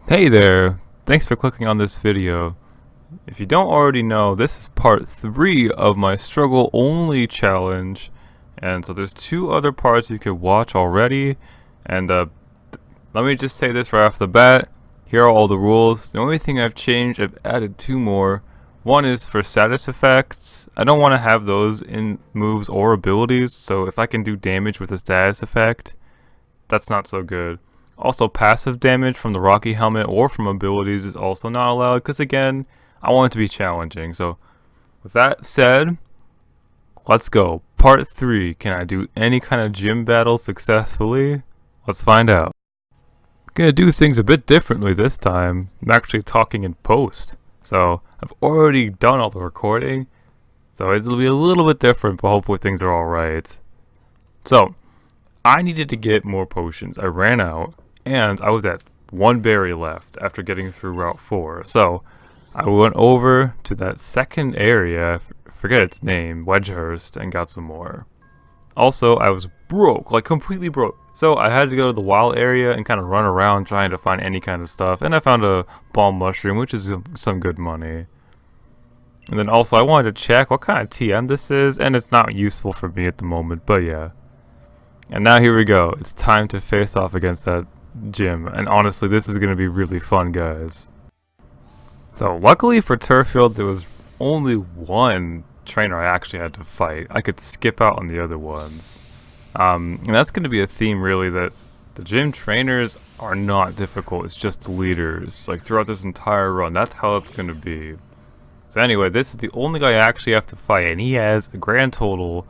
Hey there! Thanks for clicking on this video. If you don't already know, this is part 3 of my struggle only challenge. And so there's 2 other parts you could watch already. And let me just say this right off the bat. Here are all the rules. The only thing I've changed, I've added 2 more. One is for status effects. I don't want to have those in moves or abilities, so if I can do damage with a status effect, that's not so good. Also, passive damage from the Rocky Helmet or from abilities is also not allowed, because again, I want it to be challenging. So, with that said, let's go. Part 3. Can I do any kind of gym battle successfully? Let's find out. Gonna do things a bit differently this time. I'm actually talking in post. So, I've already done all the recording. So, it'll be a little bit different, but hopefully things are alright. So, I needed to get more potions. I ran out, and I was at 1 berry left after getting through Route 4. So, I went over to that second area, forget its name, Wedgehurst, and got some more. Also, I was broke, like completely broke. So, I had to go to the wild area and kind of run around trying to find any kind of stuff. And I found a balm mushroom, which is some good money. And then also, I wanted to check what kind of TM this is, and it's not useful for me at the moment, but yeah. And now here we go. It's time to face off against that gym. And honestly, this is going to be really fun, guys. So luckily for Turffield, there was only one trainer I actually had to fight. I could skip out on the other ones. And that's going to be a theme, really, that the gym trainers are not difficult. It's just the leaders. Like, throughout this entire run, that's how it's going to be. So anyway, this is the only guy I actually have to fight. And he has a grand total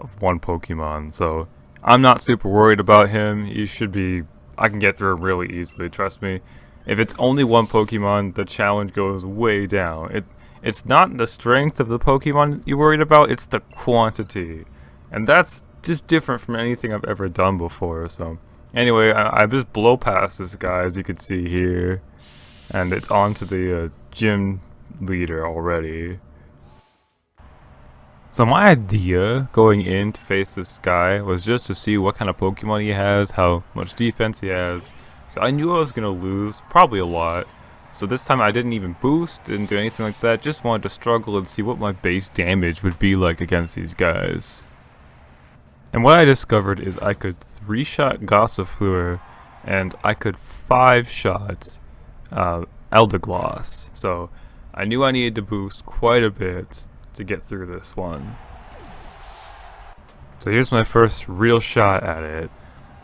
of 1 Pokemon. So I'm not super worried about him. He should be... I can get through him really easily, trust me. If it's only 1 Pokemon, the challenge goes way down. It's not the strength of the Pokemon you're worried about, it's the quantity. And that's just different from anything I've ever done before, so... Anyway, I just blow past this guy, as you can see here. And it's on to the gym leader already. So my idea going in to face this guy was just to see what kind of Pokemon he has, how much defense he has. So I knew I was going to lose, probably a lot. So this time I didn't even boost, didn't do anything like that, just wanted to struggle and see what my base damage would be like against these guys. And what I discovered is I could 3-shot Gossifleur, and I could 5-shot Eldegoss. So I knew I needed to boost quite a bit to get through this one. So here's my first real shot at it.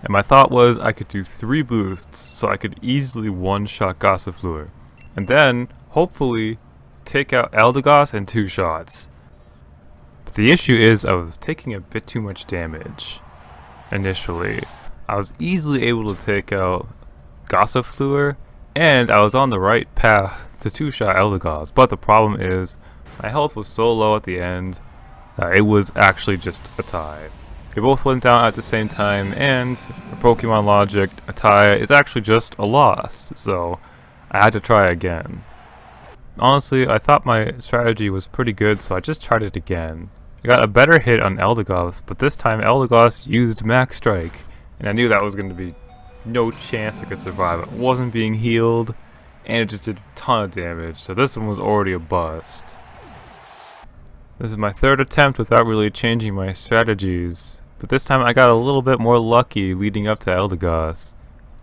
And my thought was I could do 3 boosts so I could easily 1-shot Gossifleur. And then, hopefully, take out Eldegoss in 2 shots. But the issue is I was taking a bit too much damage initially. I was easily able to take out Gossifleur, and I was on the right path to 2-shot Eldegoss. But the problem is, my health was so low at the end that it was actually just a tie. We both went down at the same time, and for Pokemon logic, a tie is actually just a loss, so I had to try again. Honestly, I thought my strategy was pretty good, so I just tried it again. I got a better hit on Eldegoss, but this time Eldegoss used Max Strike, and I knew that was going to be no chance I could survive. It wasn't being healed, and it just did a ton of damage, so this one was already a bust. This is my 3rd attempt without really changing my strategies, but this time I got a little bit more lucky leading up to Eldegoss.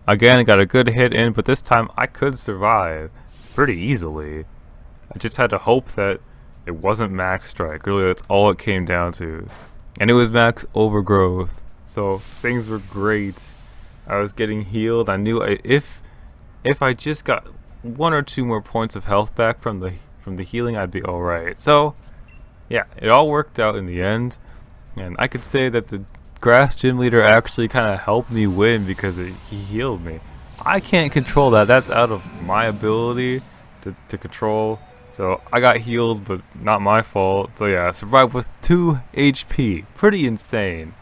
Again, I got a good hit in, but this time I could survive pretty easily. I just had to hope that it wasn't Max Strike. Really, that's all it came down to. And it was Max Overgrowth, so things were great. I was getting healed. I knew if I just got 1 or 2 more points of health back from the healing, I'd be alright. So yeah, it all worked out in the end, and I could say that the grass gym leader actually kind of helped me win because he healed me. I can't control that. That's out of my ability to control. So I got healed, but not my fault. So yeah, I survived with 2 HP. Pretty insane.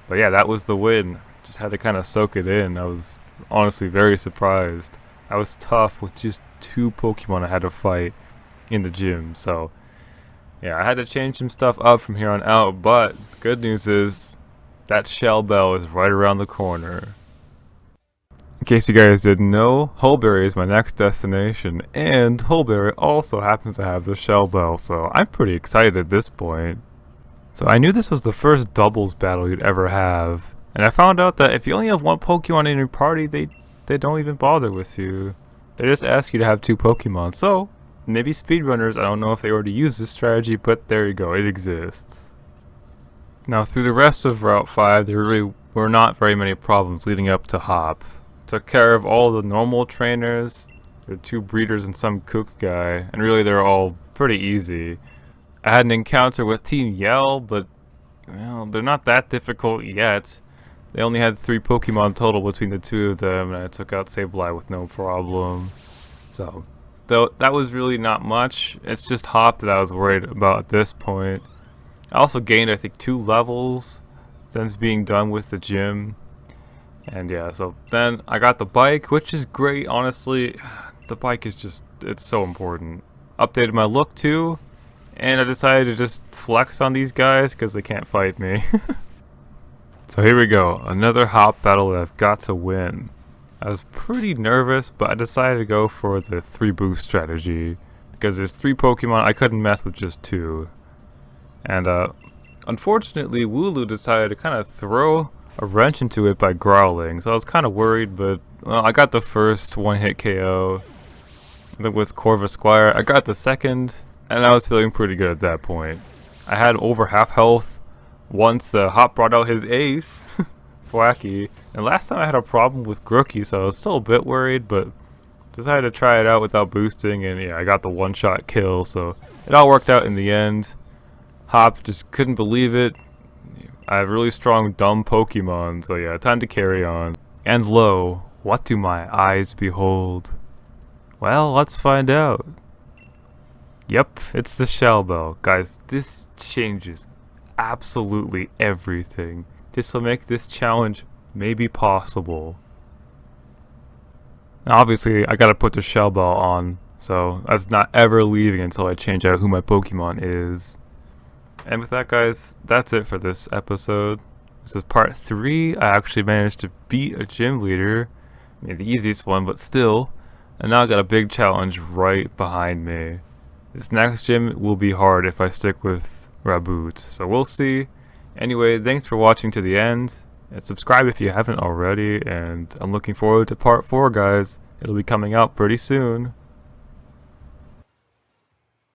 But yeah, that was the win. Just had to kind of soak it in. I was honestly very surprised. I was tough with just 2 Pokemon I had to fight in the gym, so... yeah, I had to change some stuff up from here on out, but the good news is that Shell Bell is right around the corner. In case you guys didn't know, Hulberry is my next destination, and Hulberry also happens to have the Shell Bell, so I'm pretty excited at this point. So I knew this was the first doubles battle you'd ever have, and I found out that if you only have one Pokemon in your party, they don't even bother with you. They just ask you to have 2 Pokemon, so maybe speedrunners, I don't know if they already use this strategy, but there you go, it exists. Now through the rest of Route 5, there really were not very many problems leading up to Hop. Took care of all the normal trainers, there were 2 breeders and some kook guy, and really they're all pretty easy. I had an encounter with Team Yell, but well, they're not that difficult yet. They only had 3 Pokemon total between the 2 of them, and I took out Sableye with no problem. So, though that was really not much. It's just Hop that I was worried about at this point. I also gained, I think, 2 levels since being done with the gym. And yeah, so then I got the bike, which is great, honestly. The bike is just, it's so important. Updated my look too, and I decided to just flex on these guys because they can't fight me. So here we go, another Hop battle that I've got to win. I was pretty nervous, but I decided to go for the 3 boost strategy because there's 3 Pokemon, I couldn't mess with just 2. And unfortunately, Wooloo decided to kind of throw a wrench into it by growling, so I was kind of worried, but well, I got the first 1-hit KO. And then with Corvisquire, I got the second, and I was feeling pretty good at that point. I had over half health once Hop brought out his ace, Thwacky, and last time I had a problem with Grookie, so I was still a bit worried, but decided to try it out without boosting, and yeah, I got the 1-shot kill, so it all worked out in the end. Hop just couldn't believe it. I have really strong dumb Pokemon, so yeah, time to carry on. And lo, what do my eyes behold? Well, let's find out. Yep, it's the Shell Bell. Guys, this changes absolutely everything. This will make this challenge maybe possible. Now, obviously, I gotta put the Shell Bell on, so that's not ever leaving until I change out who my Pokemon is. And with that, guys, that's it for this episode. This is part 3. I actually managed to beat a gym leader. I mean, the easiest one, but still. And now I got a big challenge right behind me. This next gym will be hard if I stick with Raboot, so we'll see. Anyway, thanks for watching to the end. And subscribe if you haven't already. And I'm looking forward to part 4, guys. It'll be coming out pretty soon.